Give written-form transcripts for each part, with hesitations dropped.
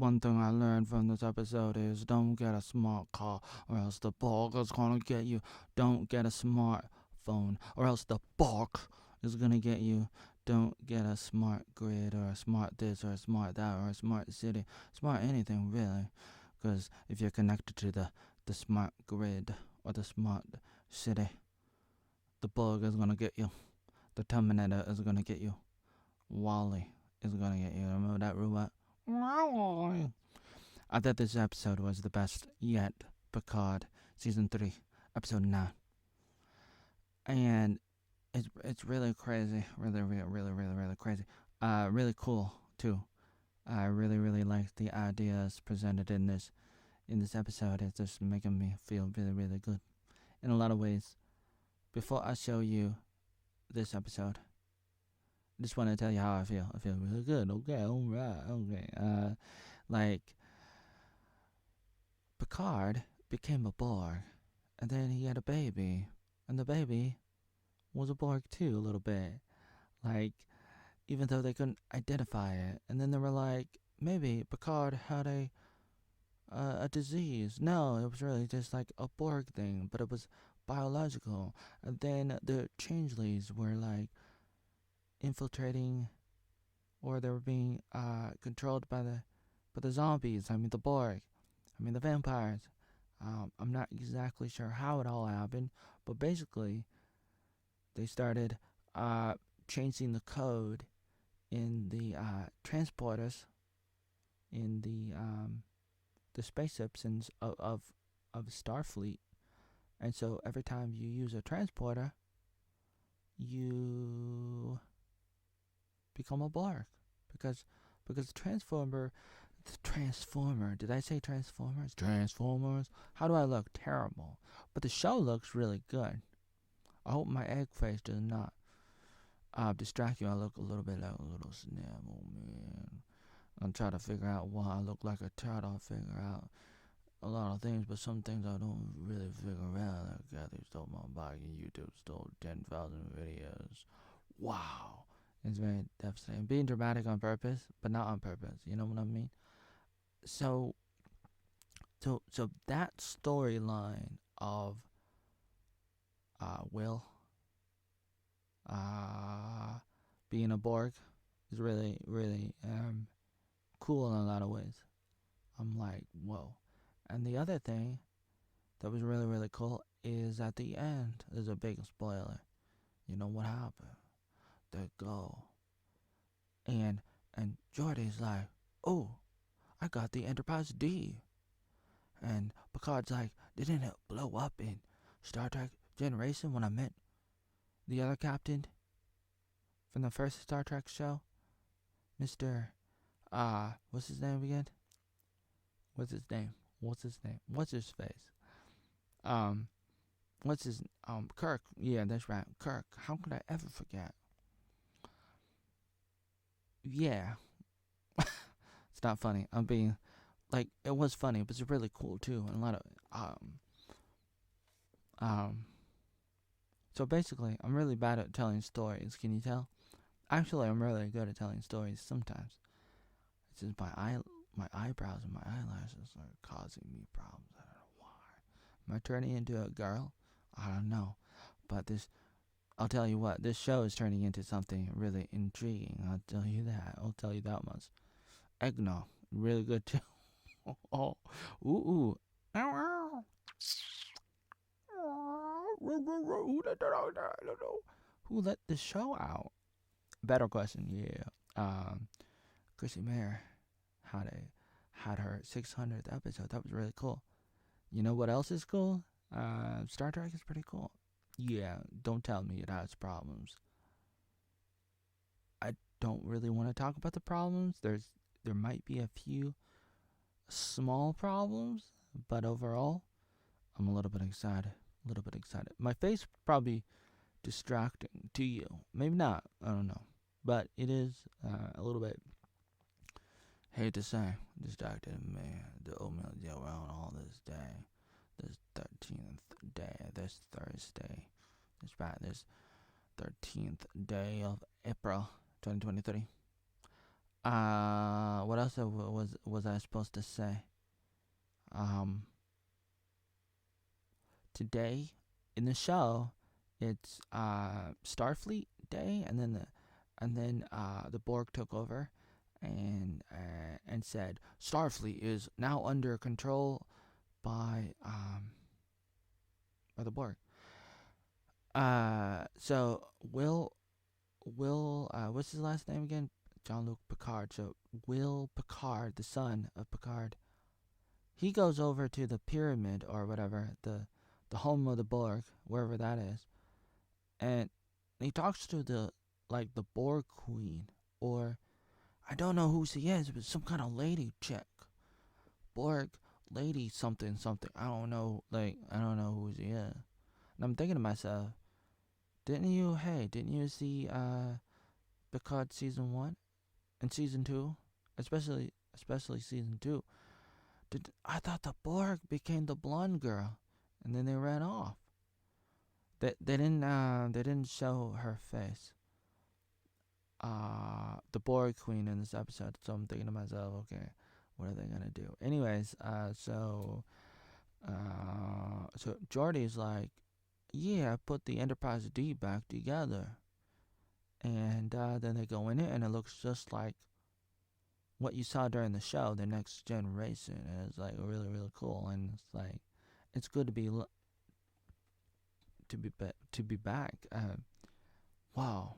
one thing I learned from this episode is don't get a smart car or else the Borg is gonna get you. Don't get a smartphone or else the Borg is gonna get you. Don't get a smart grid or a smart this or a smart that or a smart city. Smart anything really. Because if you're connected to the smart grid or the smart city, the Borg is gonna get you. The Terminator is gonna get you. WALL-E is gonna get you. Remember that robot? I thought this episode was the best yet. Picard, season 3, episode 9, and it's really crazy, really crazy. Really cool too. I really like the ideas presented in this episode. It's just making me feel really good in a lot of ways. Before I show you this episode, I just want to tell you how I feel. I feel really good. Okay, alright, okay. Like, Picard became a Borg, and then he had a baby, and the baby was a Borg too, a little bit. Like, even though they couldn't identify it, and then they were like, maybe Picard had a disease. No, it was really just like a Borg thing, but it was biological. And then the changelings were like infiltrating, or they were being controlled by the zombies. I mean the Borg. I mean the vampires. I'm not exactly sure how it all happened, but basically they started changing the code in the transporters in the spaceships of Starfleet, and so every time you use a transporter, you become a Borg because the Transformer. Did I say Transformers? Transformers. How do I look? Terrible. But the show looks really good. I hope my egg face does not distract you. I look a little bit like a little snap. Oh man. I'm trying to figure out why I look like a turtle. Figure out a lot of things, but some things I don't really figure out. Like Kathy stole my bike and YouTube stole 10,000 videos. Wow. It's very devastating. Being dramatic on purpose, but not on purpose. You know what I mean? So that storyline of Will being a Borg is really cool in a lot of ways. I'm like, whoa. And the other thing that was really cool is at the end, there's a big spoiler. You know what happened? They go. And Jordy's like, oh, I got the Enterprise D. And Picard's like, didn't it blow up in Star Trek Generation when I met the other captain from the first Star Trek show? Mr. What's his name again? What's his name? What's his face? Kirk. Yeah, that's right. Kirk. How could I ever forget? Yeah. It's not funny. I'm being, like, it was funny, but it's really cool too. And a lot of, so basically, I'm really bad at telling stories. Can you tell? Actually, I'm really good at telling stories sometimes. It's just my eyebrows and my eyelashes are causing me problems. I don't know why. Am I turning into a girl? I don't know. But I'll tell you what, this show is turning into something really intriguing. I'll tell you that. I'll tell you that much. Eggnog, really good too. Oh, ooh. Who let the show out? Better question, yeah. Chrissie had her 600th episode. That was really cool. You know what else is cool? Star Trek is pretty cool. Yeah, don't tell me it has problems. I don't really want to talk about the problems. There might be a few small problems, but overall, I'm a little bit excited. My face probably distracting to you. Maybe not. I don't know. But it is a little bit, hate to say, distracted me. The oatmeal around all this day. This 13th day. This Thursday. This 13th day of April 2023. What else was I supposed to say? Today in the show, it's Starfleet Day, and then the Borg took over, and said Starfleet is now under control by the Borg. So Will, what's his last name again? Jean-Luc Picard. So Will Picard, the son of Picard, he goes over to the pyramid or whatever, the home of the Borg, wherever that is, and he talks to the Borg Queen, or I don't know who she is, but some kind of lady chick, Borg lady something something. I don't know who she is. And I'm thinking to myself, didn't you see Picard season 1 and season 2, especially season 2? I thought the Borg became the blonde girl, and then they ran off. They didn't show her face. The Borg Queen in this episode. So I'm thinking to myself, okay, what are they gonna do? Anyways, so Geordi's like, yeah, I put the Enterprise D back together, and then they go in it, and it looks just like what you saw during the show, the Next Generation. And it's like really really cool, and it's like it's good to be back. Wow,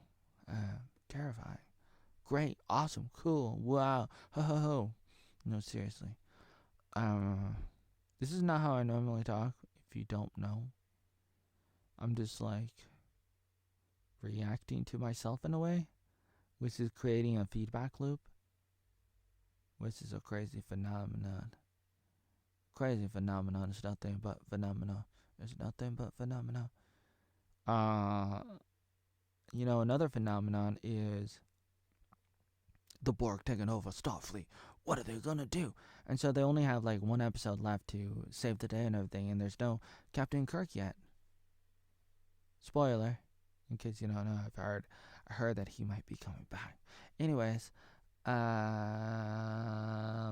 terrifying, great, awesome, cool, wow, ho ho ho. No, seriously. This is not how I normally talk. If you don't know, I'm just like reacting to myself in a way, which is creating a feedback loop, which is a crazy phenomenon. Crazy phenomenon is nothing but phenomena. There's nothing but phenomena. Another phenomenon is the Borg taking over Starfleet. What are they gonna do? And so they only have like one episode left to save the day and everything, and there's no Captain Kirk yet. Spoiler, in case you don't know. I heard that he might be coming back. Anyways, I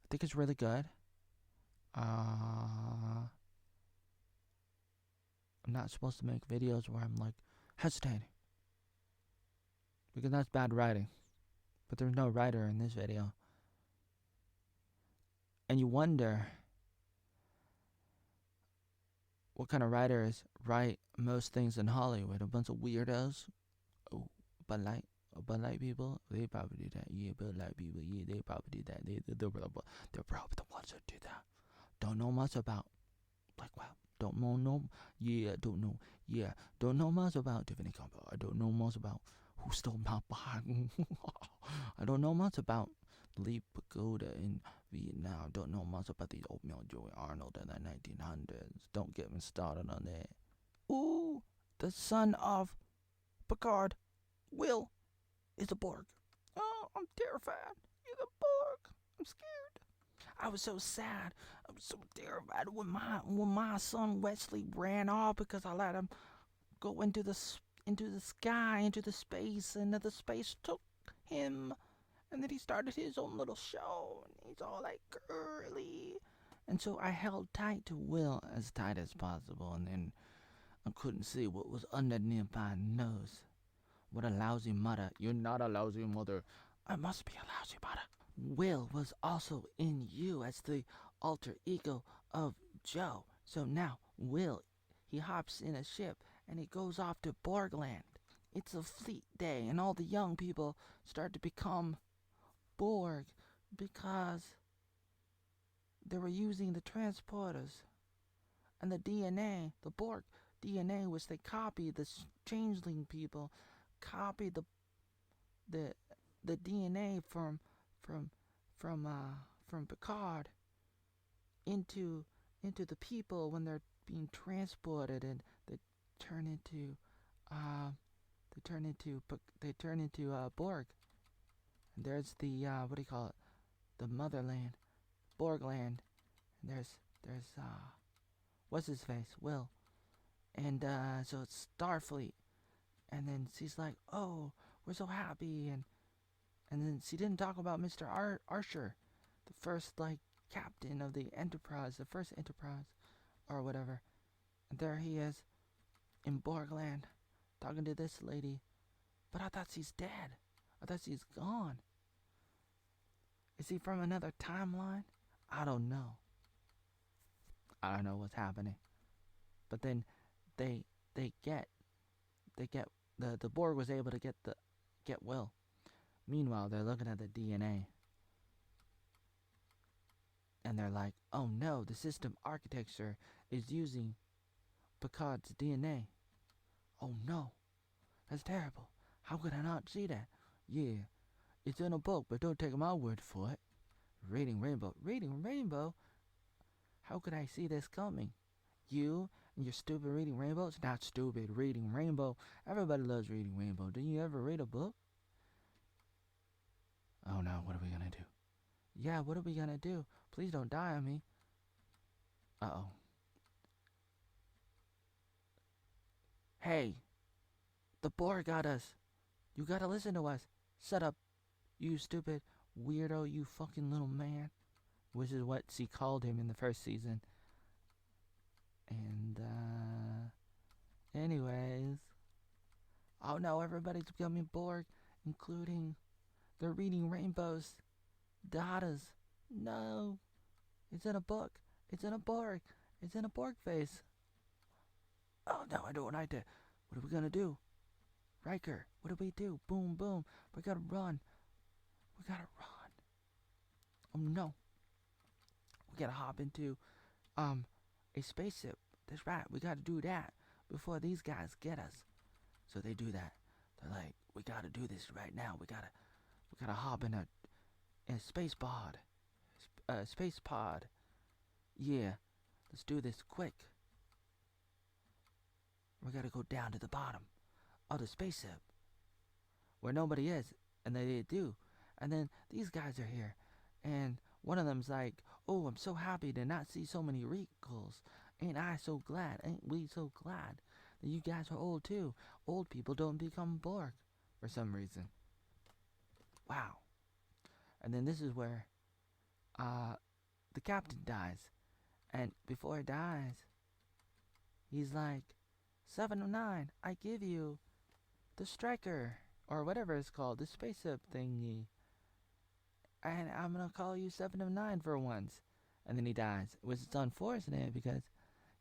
think it's really good. I'm not supposed to make videos where I'm like hesitating, because that's bad writing. But there's no writer in this video. And you wonder what kind of writers write most things in Hollywood. A bunch of weirdos. Oh, Bud Light people. They probably do that. Yeah, Bud Light people. Yeah, they probably do that. They're probably the ones that do that. Don't know much about. Don't know. Yeah, don't know. Yeah, don't know much about Tiffany Campbell. I don't know much about who stole my bag. I don't know much about Lee Pagoda in Vietnam. Don't know much about the oatmeal Joey Arnold in the 1900s. Don't get me started on that. Ooh, the son of Picard, Will, is a Borg. Oh, I'm terrified. He's a Borg. I'm scared. I was so sad. I was so terrified when my son Wesley ran off, because I let him go into the sky, into the space, and the space took him. And then he started his own little show, and he's all like girly. And so I held tight to Will as tight as possible, and then I couldn't see what was underneath my nose. What a lousy mother. You're not a lousy mother. I must be a lousy mother. Will was also in you as the alter ego of Joe. So now Will, he hops in a ship and he goes off to Borgland. It's a fleet day, and all the young people start to become Borg because they were using the transporters and the DNA, the Borg DNA, which they copied. The changeling people copied the DNA from Picard into the people when they're being transported, and they turn into Borg. And there's the what do you call it? The motherland, Borgland. And there's what's his face? Will. And so it's Starfleet. And then she's like, "Oh, we're so happy." And And then she didn't talk about Mr. Archer, the first, like, captain of the Enterprise, the first Enterprise, or whatever. And there he is, in Borgland, talking to this lady. But I thought she's dead. I thought she's gone. Is he from another timeline? I don't know. I don't know what's happening. But then they get the Borg was able to get Will. Meanwhile, they're looking at the DNA. And they're like, oh no, the system architecture is using Picard's DNA. Oh no, that's terrible. How could I not see that? Yeah, it's in a book, but don't take my word for it. Reading Rainbow? How could I see this coming? You and your stupid Reading Rainbow? It's not stupid. Reading Rainbow. Everybody loves Reading Rainbow. Didn't you ever read a book? Oh no, what are we gonna do? Yeah, what are we gonna do? Please don't die on me. Uh-oh. Hey, the Borg got us. You gotta listen to us. Shut up, you stupid weirdo, you fucking little man. Which is what she called him in the first season. And, anyways. Oh no, everybody's becoming Borg, including the Reading Rainbow's daughters. No. It's in a book. It's in a Borg. It's in a Borg face. Oh no, I don't like that. What are we gonna do? Riker, what do we do? Boom, boom. We gotta run. We gotta run. Oh no. We gotta hop into, a spaceship. That's right. We gotta do that before these guys get us. So they do that. They're like, we gotta do this right now. We gotta hop in a space pod. Space pod. Yeah. Let's do this quick. We gotta go down to the bottom of the spaceship where nobody is, and they do. And then these guys are here, and one of them's like, oh, I'm so happy to not see so many wrinkles. Ain't I so glad? Ain't we so glad that you guys are old too? Old people don't become Borg for some reason. Wow. And then this is where the captain dies. And before he dies, he's like, 709, I give you the striker, or whatever it's called, the spaceship thingy. And I'm gonna call you 709 for once. And then he dies, which is unfortunate because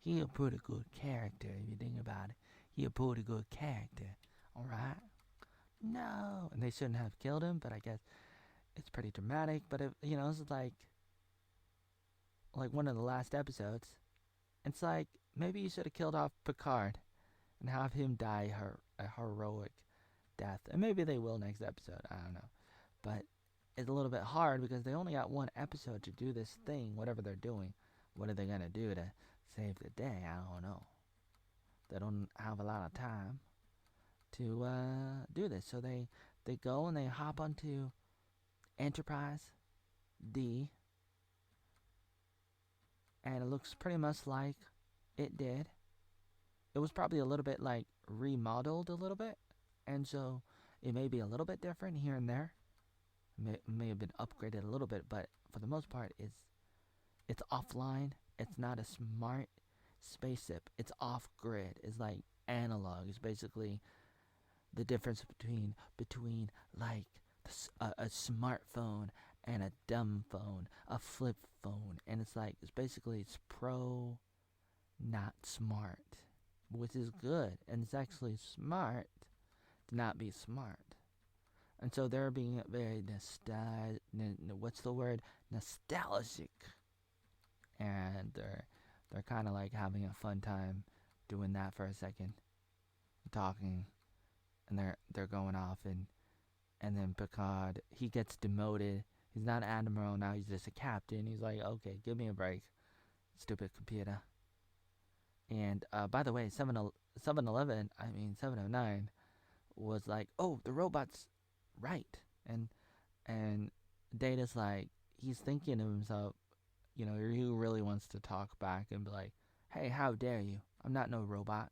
he a pretty good character, if you think about it. He a pretty good character, alright? No. And they shouldn't have killed him, but I guess it's pretty dramatic. But, it's like one of the last episodes. It's like, maybe you should have killed off Picard and have him die a heroic death. And maybe they will next episode, I don't know. But it's a little bit hard because they only got one episode to do this thing, whatever they're doing. What are they going to do to save the day? I don't know. They don't have a lot of time to do this. So they go and they hop onto Enterprise D. And it looks pretty much like it did. It was probably a little bit like remodeled a little bit. And so it may be a little bit different here and there. May have been upgraded a little bit, but for the most part, it's offline. It's not a smart spaceship. It's off-grid. It's like analog. It's basically the difference between like a smartphone and a dumb phone, a flip phone, and it's basically pro, not smart, which is good, and it's actually smart to not be smart. And so they're being very nostalgic, and they're kind of like having a fun time doing that for a second, talking, and they're going off, and then Picard, he gets demoted. He's not an admiral now, he's just a captain. He's like, okay, give me a break, stupid computer. And by the way, 709 was like, oh, the robot's right. And Data's like, he's thinking to himself, he really wants to talk back and be like, hey, how dare you? I'm not no robot.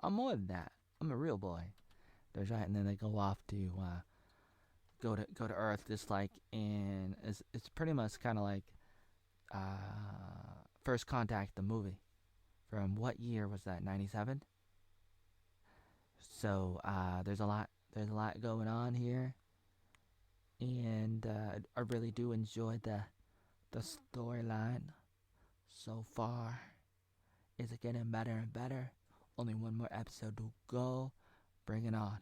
I'm more than that. I'm a real boy. There's right, and then they go off to go to Earth, just like in it's pretty much kind of like First Contact, the movie. From what year was that? 97. So there's a lot going on here, and I really do enjoy the storyline so far. Is it getting better and better? Only one more episode to go. Bring it on.